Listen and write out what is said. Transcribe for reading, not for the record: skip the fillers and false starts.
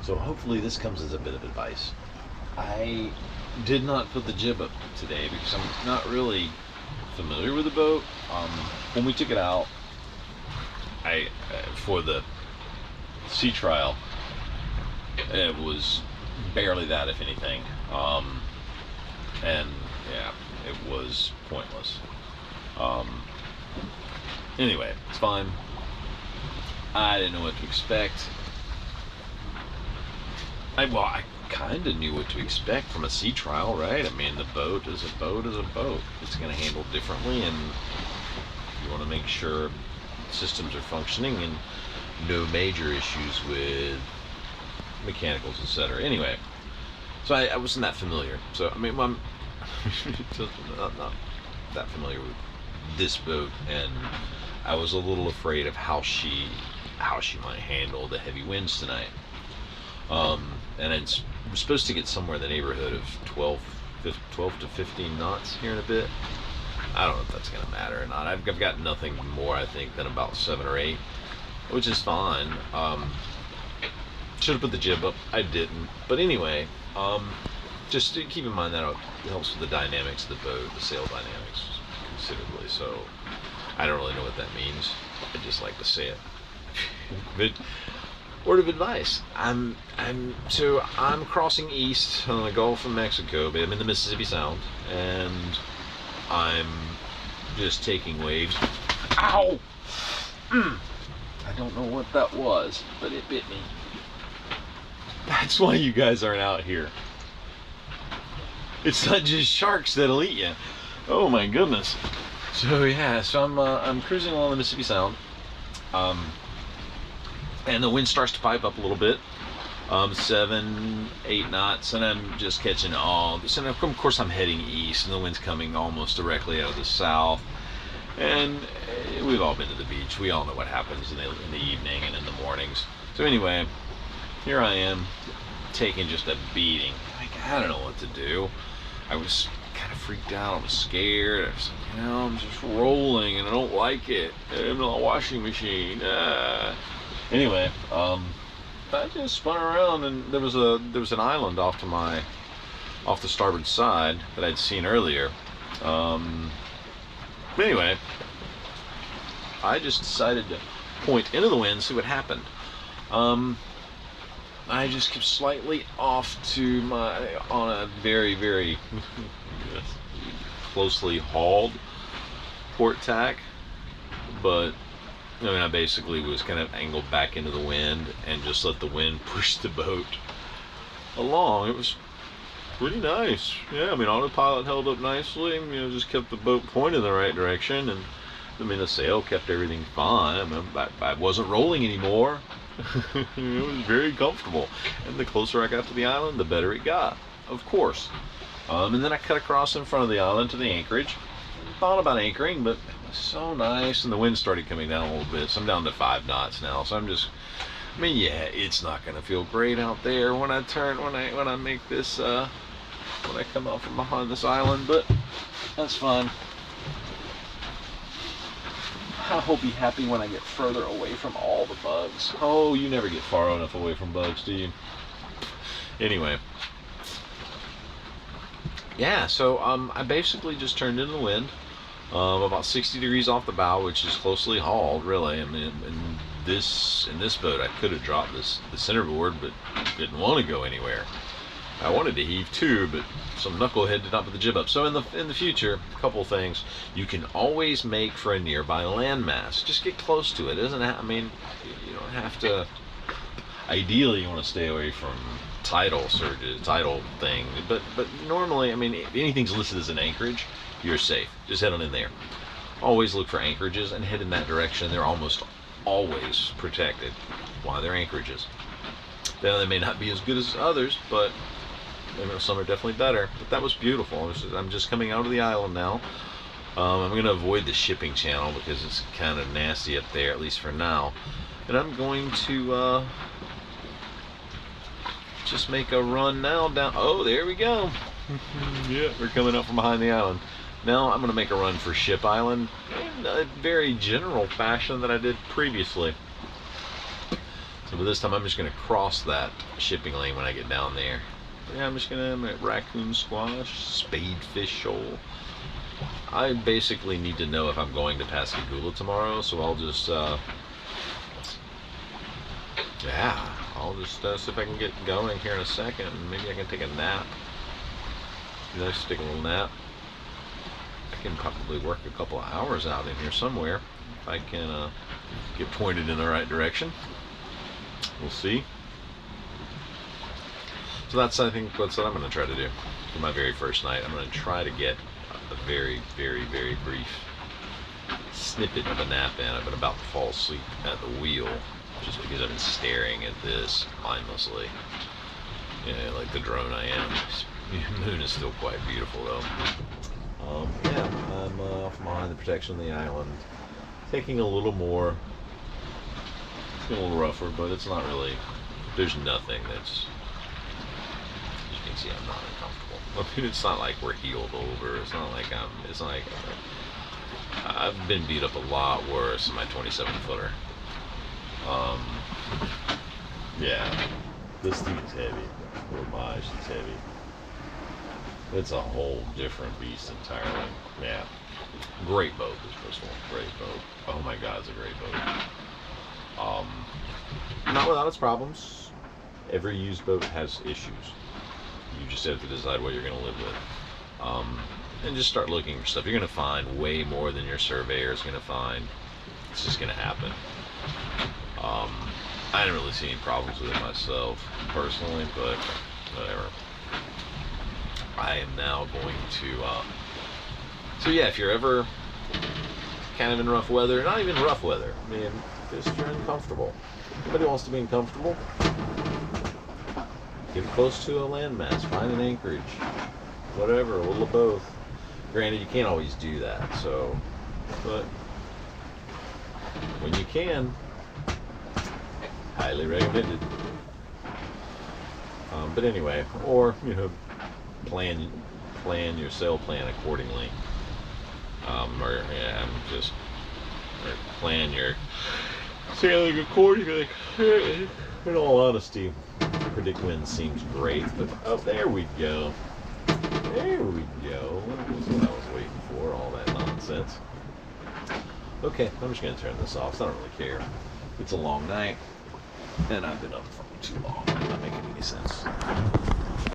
So hopefully this comes as a bit of advice. I did not put the jib up today because I'm not really familiar with the boat. When we took it out, I for the sea trial, it was barely that, if anything, and yeah, it was pointless. Anyway, it's fine. I didn't know what to expect. I kind of knew what to expect from a sea trial, right? I mean, the boat is a boat is a boat. It's going to handle differently, and you want to make sure systems are functioning and no major issues with mechanicals, etc. Anyway, so I wasn't that familiar. So I mean, I'm not that familiar with this boat, and I was a little afraid of how she might handle the heavy winds tonight. And it's supposed to get somewhere in the neighborhood of 12 to 15 knots here in a bit. I don't know if that's going to matter or not. I've got nothing more, I think, than about 7 or 8, which is fine. Should have put the jib up. I didn't. But anyway, just keep in mind that it helps with the dynamics of the boat, the sail dynamics, considerably. So I don't really know what that means. I just like to say it. But word of advice. I'm crossing east on the Gulf of Mexico, but I'm in the Mississippi Sound, and I'm just taking waves. Ow! I don't know what that was, but it bit me. That's why you guys aren't out here. It's not just sharks that'll eat you. Oh my goodness. So yeah, so I'm cruising along the Mississippi Sound. And the wind starts to pipe up a little bit, 7, 8 knots, and I'm just catching all this. And of course I'm heading east, and the wind's coming almost directly out of the south. And we've all been to the beach. We all know what happens in the evening and in the mornings. So anyway, here I am, taking just a beating. I don't know what to do. I was kind of freaked out. I was scared. I was like, I'm just rolling, and I don't like it. I'm not a washing machine. Anyway, I just spun around, and there was an island off the starboard side that I'd seen earlier. Anyway, I just decided to point into the wind and see what happened. I just kept slightly off to on a very, very closely hauled port tack, but I mean, I basically was kind of angled back into the wind and just let the wind push the boat along. It was pretty nice. Yeah, I mean, autopilot held up nicely. Just kept the boat pointed in the right direction, and I mean, the sail kept everything fine. I mean, I wasn't rolling anymore. It was very comfortable. And the closer I got to the island, the better it got, of course. And then I cut across in front of the island to the anchorage. Thought about anchoring, but it was so nice, and the wind started coming down a little bit, so I'm down to 5 knots now. So yeah, it's not going to feel great out there when I make this, when I come out from behind this island, but that's fine. I'll be happy when I get further away from all the bugs. Oh, you never get far enough away from bugs, do you? Anyway. Yeah, so I basically just turned into the wind, about 60 degrees off the bow, which is closely hauled, really. I mean, in this boat, I could have dropped the centerboard, but didn't want to go anywhere. I wanted to heave too, but some knucklehead did not put the jib up. So in the future, a couple things. You can always make for a nearby landmass. Just get close to it. I mean, you don't have to. Ideally, you want to stay away from tidal surges, tidal thing. But normally, I mean, if anything's listed as an anchorage, you're safe. Just head on in there. Always look for anchorages and head in that direction. They're almost always protected. Why they're anchorages. Now, they may not be as good as others, but some are definitely better. But that was beautiful. I'm just coming out of the island now. I'm going to avoid the shipping channel because it's kind of nasty up there, at least for now. And I'm going to just make a run now down. Oh, there we go. Yeah, we're coming up from behind the island. Now I'm going to make a run for Ship Island in a very general fashion that I did previously. But this time I'm just going to cross that shipping lane when I get down there. But yeah, I'm at raccoon squash, spadefish shoal. I basically need to know if I'm going to Pascagoula tomorrow, so I'll just yeah, I'll just see if I can get going here in a second. Maybe I can take a nap. Nice, take a little nap. I can probably work a couple of hours out in here somewhere if I can get pointed in the right direction. We'll see. So that's, I think, that's what I'm going to try to do for my very first night. I'm going to try to get a very, very, very brief snippet of a nap in. I've been about to fall asleep at the wheel just because I've been staring at this mindlessly. Yeah, like the drone I am. The moon is still quite beautiful though. Yeah, I'm off behind the protection of the island. Taking a little more. It's getting a little rougher, but it's not really. There's nothing that's. As you can see, I'm not uncomfortable. I mean, it's not like we're healed over. It's not like I'm. It's not like I've been beat up a lot worse in my 27-footer. Yeah, this thing is heavy. Oh my, it's heavy. It's a whole different beast entirely. Yeah. Great boat, this first one. Great boat. Oh my god, it's a great boat. Not without its problems. Every used boat has issues. You just have to decide what you're going to live with. And just start looking for stuff. You're going to find way more than your surveyor is going to find. It's just going to happen. I didn't really see any problems with it myself, personally, but whatever. I am now going to, so yeah, if you're ever kind of in rough weather, not even rough weather, I mean, just you're uncomfortable. Nobody wants to be uncomfortable. Get close to a landmass, find an anchorage, whatever, a little of both. Granted, you can't always do that, so, but when you can, highly recommended. But anyway, or, you know, plan your sail plan accordingly. Or plan your sailing accordingly. In all honesty, predict wind seems great, but oh, there we go. There we go. That's what I was waiting for, all that nonsense. Okay, I'm just going to turn this off, so I don't really care. It's a long night, and I've been up for too long. It's not making any sense.